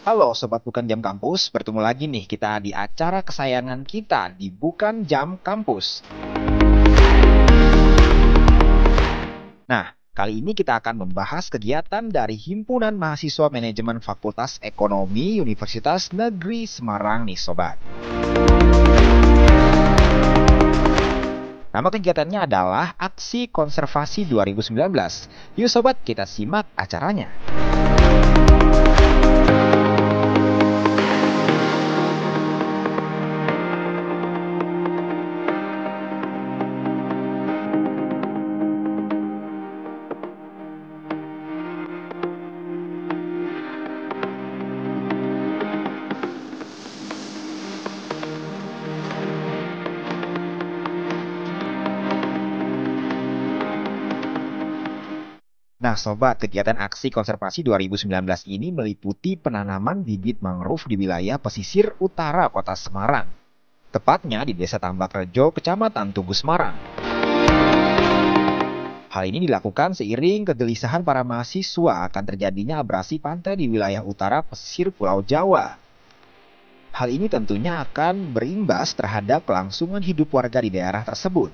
Halo Sobat Bukan Jam Kampus, bertemu lagi nih kita di acara kesayangan kita di Bukan Jam Kampus. Nah, kali ini kita akan membahas kegiatan dari Himpunan Mahasiswa Manajemen Fakultas Ekonomi Universitas Negeri Semarang nih Sobat. Nama kegiatannya adalah Aksi Konservasi 2019. Yuk Sobat, kita simak acaranya. Nah, Sobat, kegiatan aksi konservasi 2019 ini meliputi penanaman bibit mangrove di wilayah pesisir utara kota Semarang. Tepatnya di Desa Tambakrejo, Kecamatan Tugu Semarang. Hal ini dilakukan seiring kegelisahan para mahasiswa akan terjadinya abrasi pantai di wilayah utara pesisir Pulau Jawa. Hal ini tentunya akan berimbas terhadap kelangsungan hidup warga di daerah tersebut.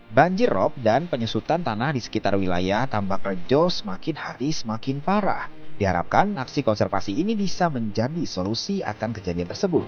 Banjir rob dan penyusutan tanah di sekitar wilayah Tambakrejo semakin hari semakin parah. Diharapkan aksi konservasi ini bisa menjadi solusi akan kejadian tersebut.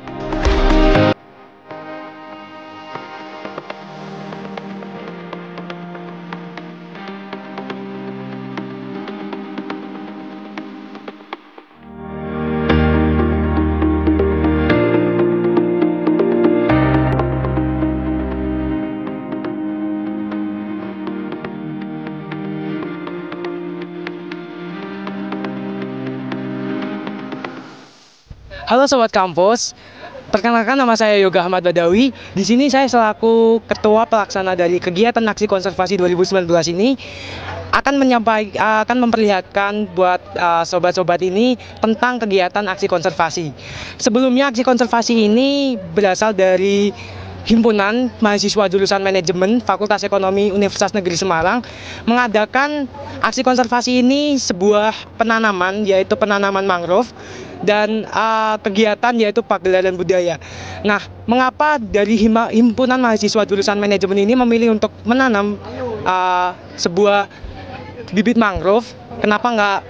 Halo Sobat Kampus, perkenalkan nama saya Yoga Ahmad Badawi. Di sini saya selaku Ketua Pelaksana dari kegiatan Aksi Konservasi 2019 ini akan memperlihatkan buat sobat-sobat ini tentang kegiatan aksi konservasi. Sebelumnya aksi konservasi ini berasal dari Himpunan Mahasiswa Jurusan Manajemen Fakultas Ekonomi Universitas Negeri Semarang mengadakan aksi konservasi ini sebuah penanaman, yaitu penanaman mangrove dan kegiatan yaitu pagelaran budaya. Nah, mengapa dari Himpunan Mahasiswa Jurusan Manajemen ini memilih untuk menanam sebuah bibit mangrove? Kenapa nggak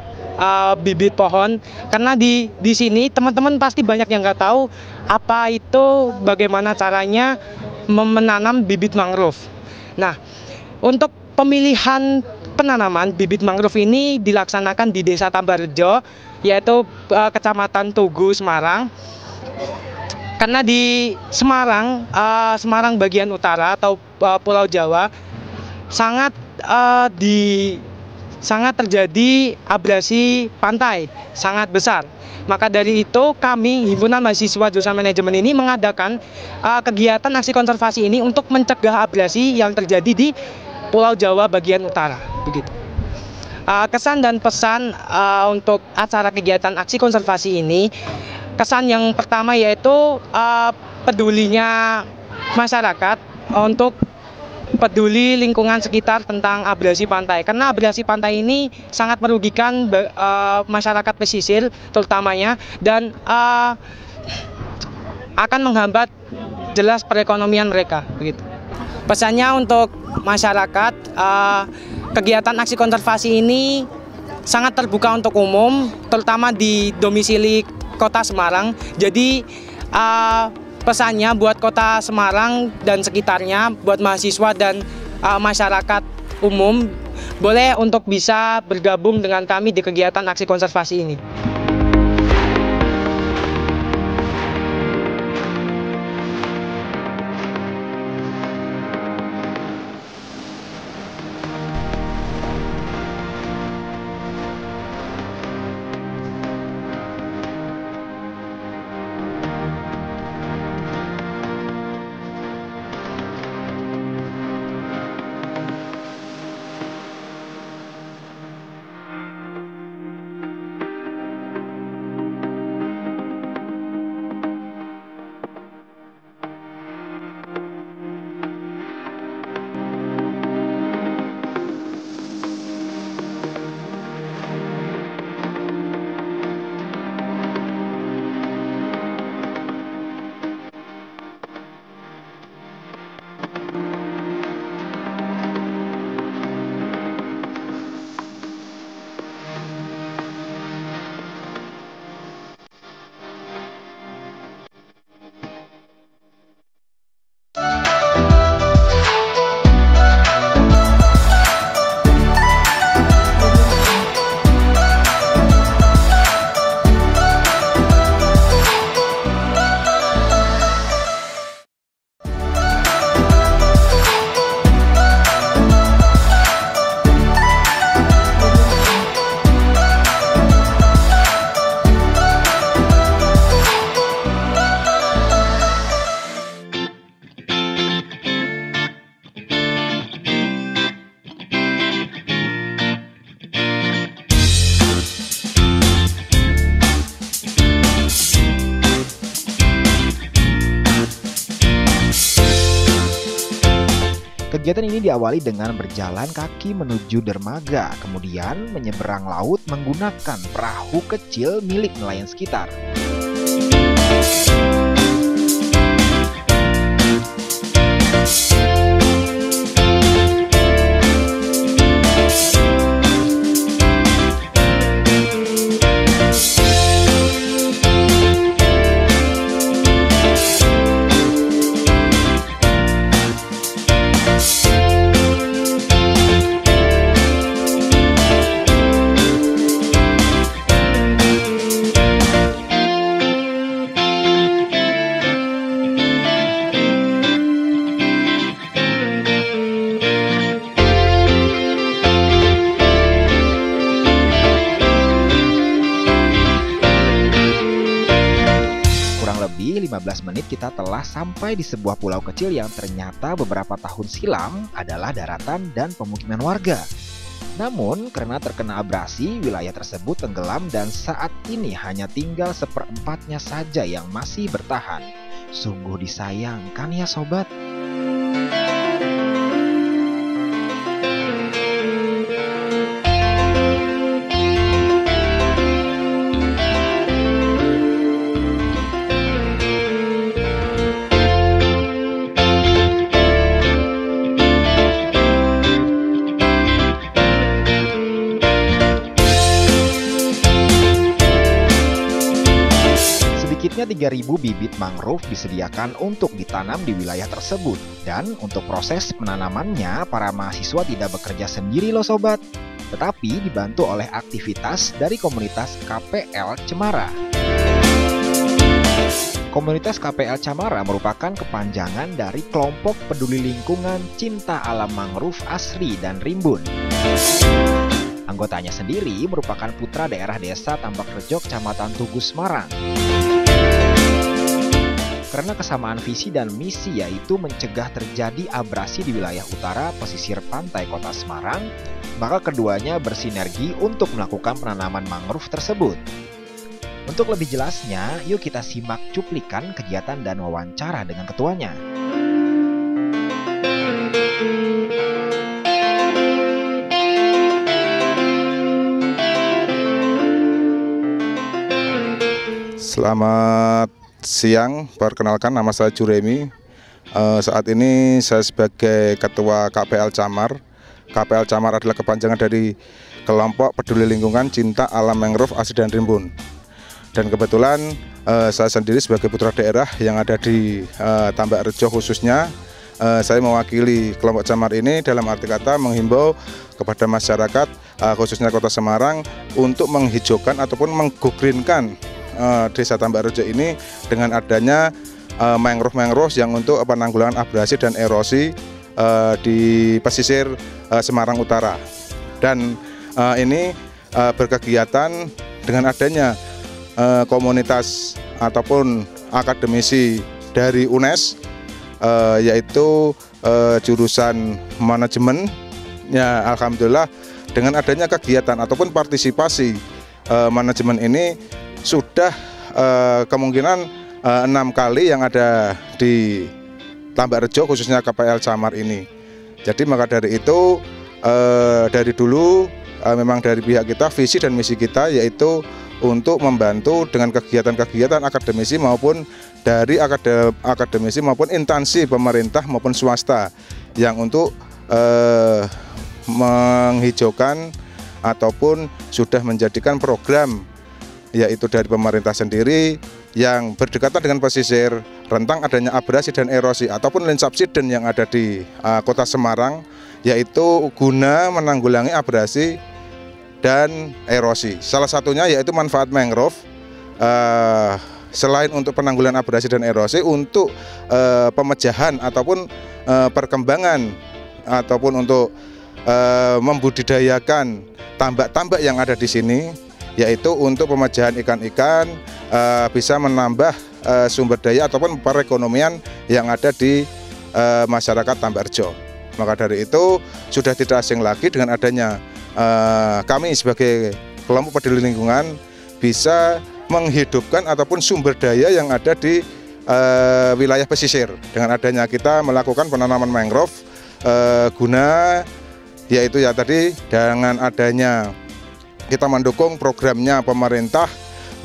bibit pohon? Karena di sini teman-teman pasti banyak yang nggak tahu apa itu, bagaimana caranya menanam bibit mangrove. Nah, untuk pemilihan penanaman bibit mangrove ini dilaksanakan di Desa Tambakrejo, yaitu Kecamatan Tugu Semarang. Karena di Semarang, Semarang bagian utara atau Pulau Jawa sangat sangat terjadi abrasi pantai sangat besar. Maka dari itu kami Himpunan Mahasiswa Jurusan Manajemen ini mengadakan kegiatan aksi konservasi ini untuk mencegah abrasi yang terjadi di Pulau Jawa bagian utara. Begitu. Kesan dan pesan untuk acara kegiatan aksi konservasi ini, kesan yang pertama yaitu pedulinya masyarakat untuk peduli lingkungan sekitar tentang abrasi pantai, karena abrasi pantai ini sangat merugikan masyarakat pesisir terutamanya, dan akan menghambat jelas perekonomian mereka. Begitu. Pesannya untuk masyarakat, kegiatan aksi konservasi ini sangat terbuka untuk umum, terutama di domisili Kota Semarang. Jadi pesannya buat Kota Semarang dan sekitarnya, buat mahasiswa dan masyarakat umum, boleh untuk bisa bergabung dengan kami di kegiatan aksi konservasi ini. Kegiatan ini diawali dengan berjalan kaki menuju dermaga, kemudian menyeberang laut menggunakan perahu kecil milik nelayan sekitar. Lebih 15 menit kita telah sampai di sebuah pulau kecil yang ternyata beberapa tahun silam adalah daratan dan pemukiman warga. Namun karena terkena abrasi, wilayah tersebut tenggelam dan saat ini hanya tinggal seperempatnya saja yang masih bertahan. Sungguh disayangkan ya sobat. Sedikitnya 3.000 bibit mangrove disediakan untuk ditanam di wilayah tersebut. Dan untuk proses penanamannya, para mahasiswa tidak bekerja sendiri loh sobat, tetapi dibantu oleh aktivitas dari komunitas KPL Cemara. Komunitas KPL Cemara merupakan kepanjangan dari kelompok peduli lingkungan cinta alam mangrove asri dan rimbun. Anggotanya sendiri merupakan putra daerah desa Tambakrejo, Kecamatan Tugu, Semarang. Karena kesamaan visi dan misi yaitu mencegah terjadi abrasi di wilayah utara pesisir pantai kota Semarang, maka keduanya bersinergi untuk melakukan penanaman mangrove tersebut. Untuk lebih jelasnya, yuk kita simak cuplikan kegiatan dan wawancara dengan ketuanya. Selamat siang, perkenalkan nama saya Juremi. Saat ini saya sebagai Ketua KPL Camar. KPL Camar adalah kepanjangan dari Kelompok Peduli Lingkungan Cinta Alam Mangrove Asri dan Rimbun. Dan kebetulan saya sendiri sebagai putra daerah yang ada di Tambakrejo khususnya, saya mewakili kelompok Camar ini dalam arti kata menghimbau kepada masyarakat khususnya Kota Semarang untuk menghijaukan ataupun menggogreenkan Desa Tambakrejo ini dengan adanya mangrove yang untuk penanggulangan abrasi dan erosi di pesisir Semarang Utara. Dan ini berkegiatan dengan adanya komunitas ataupun akademisi dari UNES, yaitu jurusan manajemen. Ya, alhamdulillah dengan adanya kegiatan ataupun partisipasi manajemen ini sudah kemungkinan 6 kali yang ada di Tambakrejo khususnya KPL Camar ini. Jadi maka dari itu dari dulu memang dari pihak kita visi dan misi kita yaitu untuk membantu dengan kegiatan-kegiatan akademisi maupun dari akademisi maupun instansi pemerintah maupun swasta yang untuk menghijaukan ataupun sudah menjadikan program yaitu dari pemerintah sendiri yang berdekatan dengan pesisir, rentang adanya abrasi dan erosi ataupun land subsidence yang ada di Kota Semarang, yaitu guna menanggulangi abrasi dan erosi. Salah satunya yaitu manfaat mangrove, selain untuk penanggulangan abrasi dan erosi, untuk pemecahan ataupun perkembangan ataupun untuk membudidayakan tambak-tambak yang ada di sini, yaitu untuk pemecahan ikan-ikan, bisa menambah sumber daya ataupun perekonomian yang ada di masyarakat Tambakrejo. Maka dari itu sudah tidak asing lagi dengan adanya kami sebagai kelompok peduli lingkungan bisa menghidupkan ataupun sumber daya yang ada di wilayah pesisir. Dengan adanya kita melakukan penanaman mangrove guna yaitu ya tadi dengan adanya kita mendukung programnya pemerintah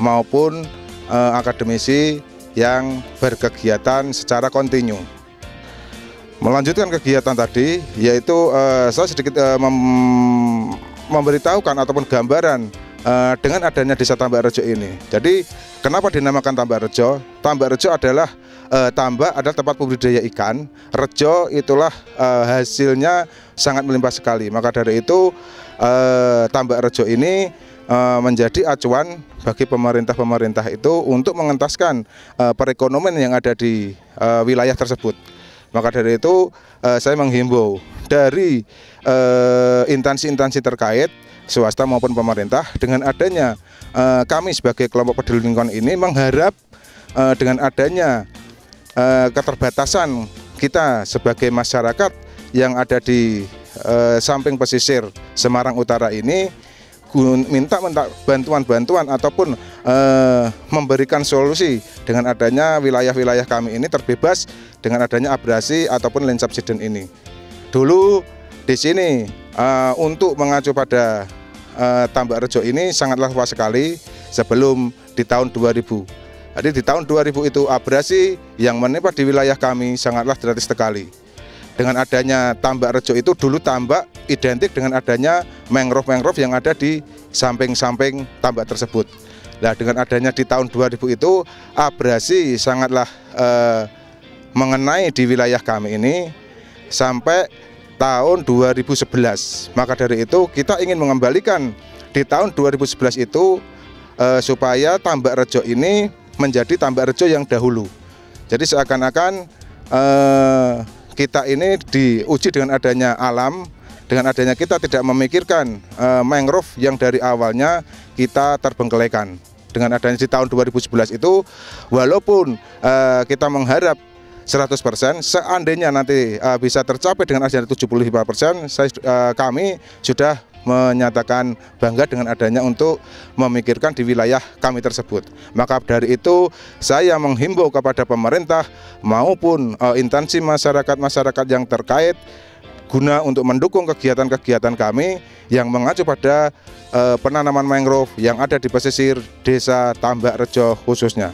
maupun akademisi yang berkegiatan secara kontinu. Melanjutkan kegiatan tadi, yaitu saya sedikit memberitahukan ataupun gambaran dengan adanya Desa Tambak Rejo ini. Jadi kenapa dinamakan Tambak Rejo? Tambak Rejo adalah tambak adalah tempat budidaya ikan. Rejo itulah hasilnya sangat melimpah sekali. Maka dari itu Tambak Rejo ini menjadi acuan bagi pemerintah itu untuk mengentaskan perekonomian yang ada di wilayah tersebut. Maka dari itu saya menghimbau dari instansi-instansi terkait swasta maupun pemerintah dengan adanya kami sebagai kelompok peduli lingkungan ini mengharap dengan adanya keterbatasan kita sebagai masyarakat yang ada di samping pesisir Semarang Utara ini minta bantuan-bantuan ataupun memberikan solusi dengan adanya wilayah-wilayah kami ini terbebas dengan adanya abrasi ataupun land subsidence ini. Dulu di sini untuk mengacu pada Tambak Rejo ini sangatlah luas sekali sebelum di tahun 2000. Jadi di tahun 2000 itu abrasi yang menimpa di wilayah kami sangatlah drastis sekali. Dengan adanya Tambak Rejo itu dulu tambak identik dengan adanya mangrove-mangrove yang ada di samping-samping tambak tersebut. Nah, dengan adanya di tahun 2000 itu abrasi sangatlah mengenai di wilayah kami ini sampai tahun 2011. Maka dari itu kita ingin mengembalikan di tahun 2011 itu supaya Tambak Rejo ini menjadi Tambak Rejo yang dahulu. Jadi seakan-akan kita ini diuji dengan adanya alam, dengan adanya kita tidak memikirkan mangrove yang dari awalnya kita terbengkelaikan. Dengan adanya di tahun 2011 itu, walaupun kita mengharap 100%, seandainya nanti bisa tercapai dengan adanya 75%, kami sudah menyatakan bangga dengan adanya untuk memikirkan di wilayah kami tersebut. Maka dari itu saya menghimbau kepada pemerintah maupun instansi masyarakat yang terkait guna untuk mendukung kegiatan-kegiatan kami yang mengacu pada penanaman mangrove yang ada di pesisir Desa Tambak Rejo khususnya.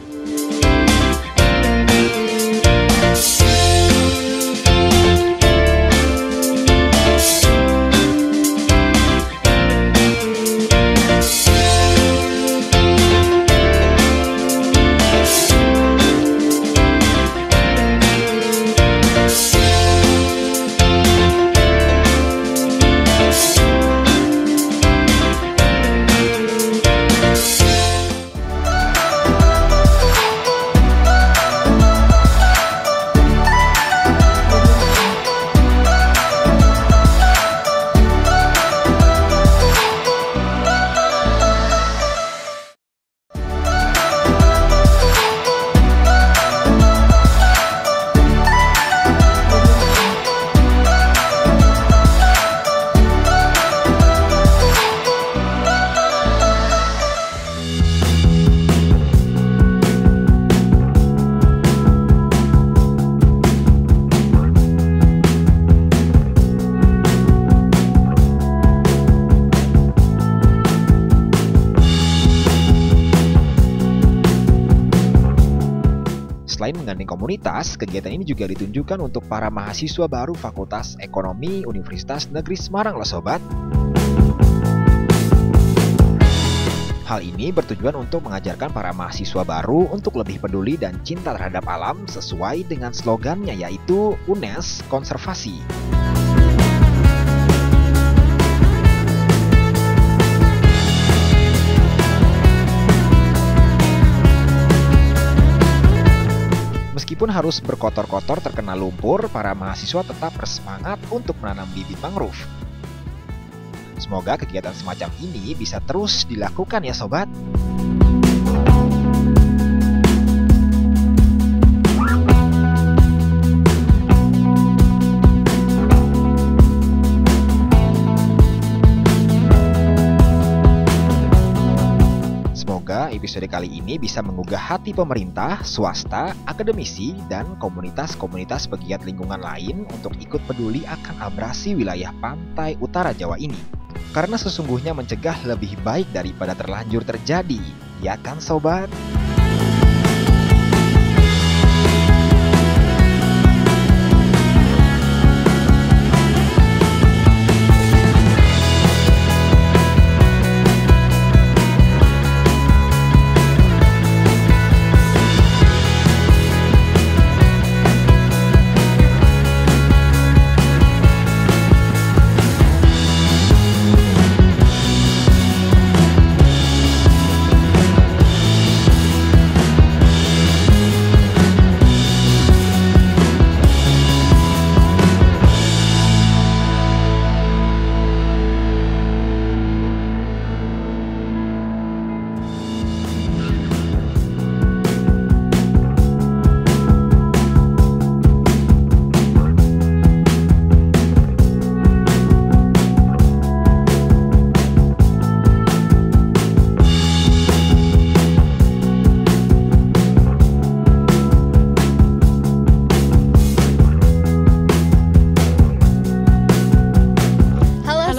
Selain menggandeng komunitas, kegiatan ini juga ditunjukkan untuk para mahasiswa baru Fakultas Ekonomi Universitas Negeri Semarang loh sobat. Hal ini bertujuan untuk mengajarkan para mahasiswa baru untuk lebih peduli dan cinta terhadap alam sesuai dengan slogannya yaitu UNES Konservasi. Meskipun harus berkotor-kotor terkena lumpur, para mahasiswa tetap bersemangat untuk menanam bibit mangrove. Semoga kegiatan semacam ini bisa terus dilakukan ya sobat. Semoga episode kali ini bisa menggugah hati pemerintah, swasta, akademisi, dan komunitas-komunitas pegiat lingkungan lain untuk ikut peduli akan abrasi wilayah pantai utara Jawa ini. Karena sesungguhnya mencegah lebih baik daripada terlanjur terjadi, ya kan sobat?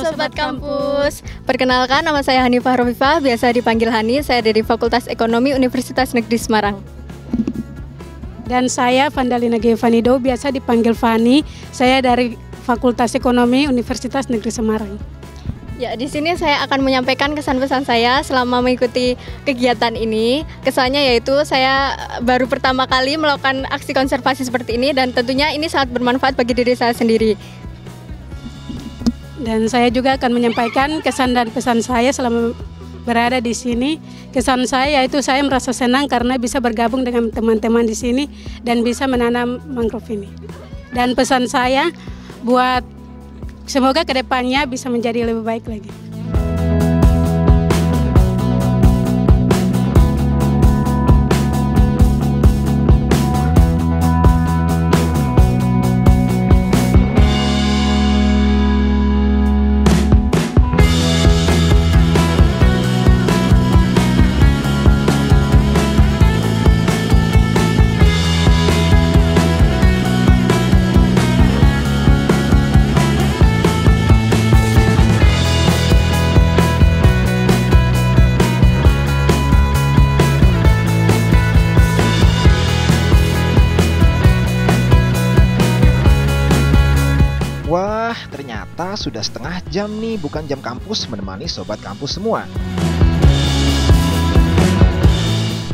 Sobat Kampus, perkenalkan nama saya Hanifah Rofifah, biasa dipanggil Hani. Saya dari Fakultas Ekonomi Universitas Negeri Semarang. Dan saya Vandalina Gevanido, biasa dipanggil Fani. Saya dari Fakultas Ekonomi Universitas Negeri Semarang. Ya, di sini saya akan menyampaikan kesan pesan saya selama mengikuti kegiatan ini. Kesannya yaitu saya baru pertama kali melakukan aksi konservasi seperti ini dan tentunya ini sangat bermanfaat bagi diri saya sendiri. Dan saya juga akan menyampaikan kesan dan pesan saya selama berada di sini. Kesan saya yaitu saya merasa senang karena bisa bergabung dengan teman-teman di sini dan bisa menanam mangrove ini. Dan pesan saya buat semoga kedepannya bisa menjadi lebih baik lagi. Wah, ternyata sudah setengah jam nih, bukan jam kampus, menemani sobat kampus semua.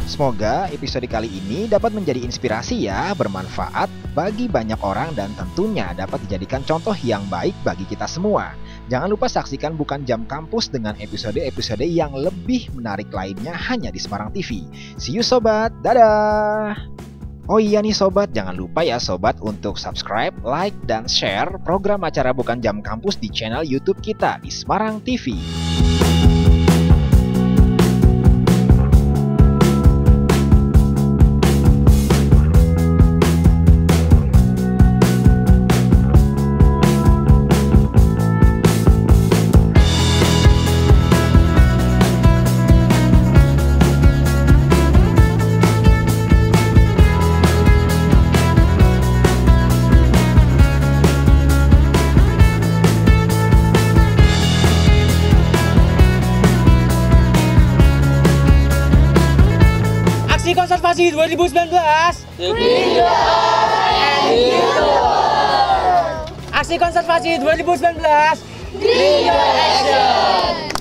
Semoga episode kali ini dapat menjadi inspirasi ya, bermanfaat bagi banyak orang dan tentunya dapat dijadikan contoh yang baik bagi kita semua. Jangan lupa saksikan Bukan Jam Kampus dengan episode-episode yang lebih menarik lainnya hanya di Semarang TV. See you sobat, dadah! Oh iya nih sobat, jangan lupa ya sobat untuk subscribe, like, dan share program acara Bukan Jam Kampus di channel YouTube kita di Semarang TV. Aksi konservasi 2019. Aksi konservasi 2019. Green Your Action!